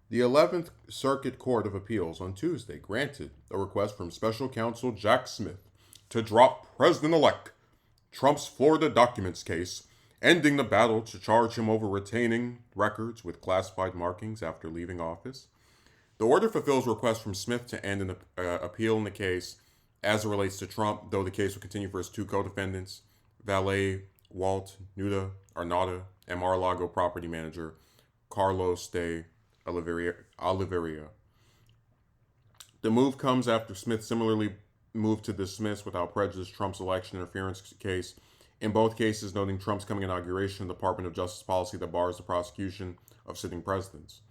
The 11th Circuit Court of Appeals on Tuesday granted a request from special counsel Jack Smith to drop President elect Trump's Florida documents case, ending the battle to charge him over retaining records with classified markings after leaving office. The order fulfills requests from Smith to end an appeal in the case as it relates to Trump, though the case will continue for his two co-defendants, valet Walt Nuda Arnada and Mar-a-Lago property manager Carlos de Oliveira. The move comes after Smith similarly moved to dismiss without prejudice Trump's election interference case, in both cases noting Trump's coming inauguration of the Department of Justice policy that bars the prosecution of sitting presidents.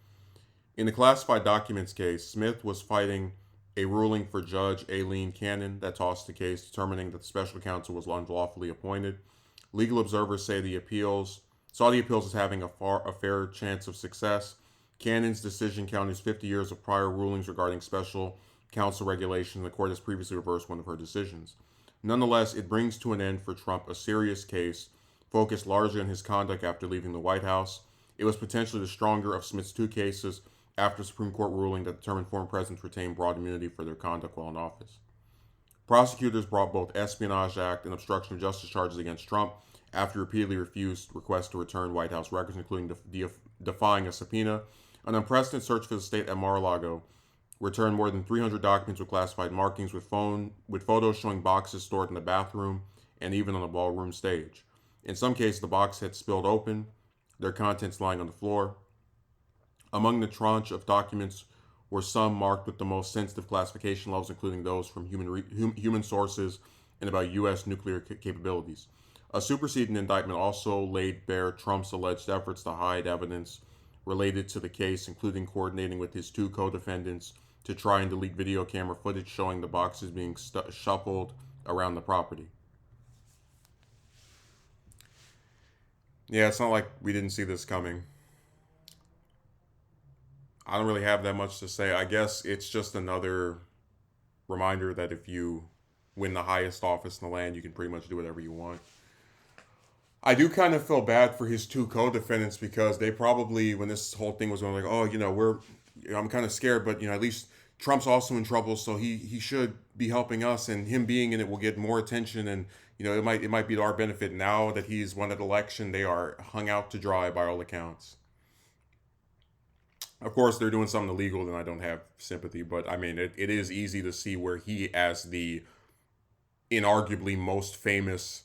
In the classified documents case, Smith was fighting a ruling for Judge Aileen Cannon that tossed the case, determining that the special counsel was unlawfully appointed. Legal observers say the appeals saw the appeals as having a fair chance of success. Cannon's decision counters 50 years of prior rulings regarding special counsel regulation, and the court has previously reversed one of her decisions. Nonetheless, it brings to an end for Trump a serious case focused largely on his conduct after leaving the White House. It was potentially the stronger of Smith's two cases after a Supreme Court ruling that determined former presidents retain broad immunity for their conduct while in office. Prosecutors brought both Espionage Act and obstruction of justice charges against Trump after he repeatedly refused requests to return White House records, including defying a subpoena. An unprecedented search for the state at Mar-a-Lago returned more than 300 documents with classified markings, with photos showing boxes stored in the bathroom and even on the ballroom stage. In some cases, the box had spilled open, their contents lying on the floor. Among the tranche of documents were some marked with the most sensitive classification levels, including those from human sources and about U.S. nuclear capabilities. A superseding indictment also laid bare Trump's alleged efforts to hide evidence related to the case, including coordinating with his two co-defendants to try and delete video camera footage showing the boxes being shuffled around the property. Yeah, it's not like we didn't see this coming. I don't really have that much to say. I guess it's just another reminder that if you win the highest office in the land, you can pretty much do whatever you want. I do kind of feel bad for his two co-defendants because they probably, when this whole thing was going, like, oh, I'm kind of scared, but at least Trump's also in trouble, so he should be helping us, and him being in it will get more attention, and it might be to our benefit. Now that he's won an election, they are hung out to dry by all accounts. Of course, they're doing something illegal, and I don't have sympathy, but I mean, it is easy to see where he, as the inarguably most famous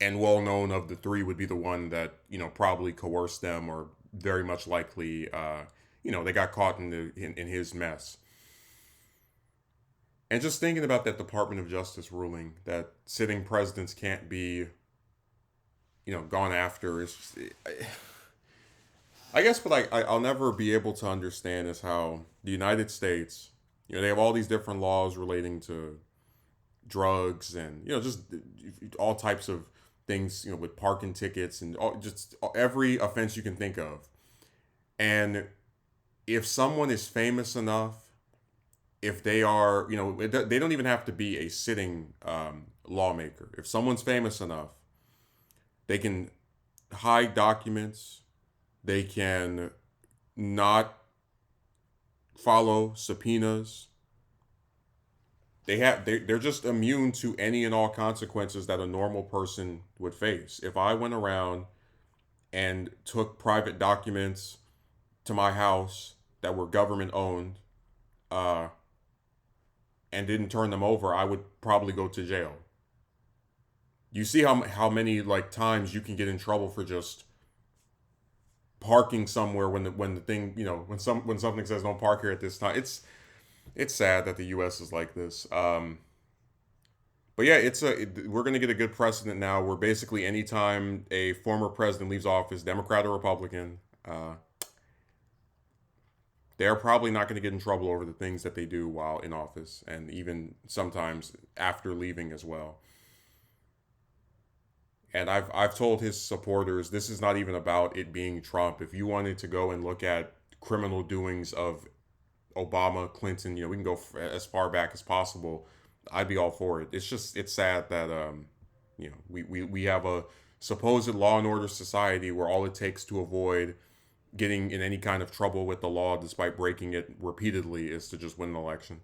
and well known of the three, would be the one that probably coerced them, or very much likely they got caught in his mess. And just thinking about that Department of Justice ruling that sitting presidents can't be gone after is just, I guess what I'll never be able to understand is how the United States, they have all these different laws relating to drugs and just all types of things, with parking tickets and just every offense you can think of. And if someone is famous enough, if they are, they don't even have to be a sitting lawmaker. If someone's famous enough, they can hide documents, they can not follow subpoenas. They're just immune to any and all consequences that a normal person would face. If I went around and took private documents to my house that were government owned, and didn't turn them over, I would probably go to jail. You see how many times you can get in trouble for just parking somewhere when the thing when something says don't park here at this time. It's sad that the U.S. is like this. But yeah, we're gonna get a good precedent now where basically anytime a former president leaves office, Democrat or Republican, they're probably not going to get in trouble over the things that they do while in office, and even sometimes after leaving as well. And I've told his supporters this is not even about it being Trump. If you wanted to go and look at criminal doings of Obama, Clinton, we can go as far back as possible. I'd be all for it. It's sad that we have a supposed law and order society where all it takes to avoid getting in any kind of trouble with the law despite breaking it repeatedly is to just win an election.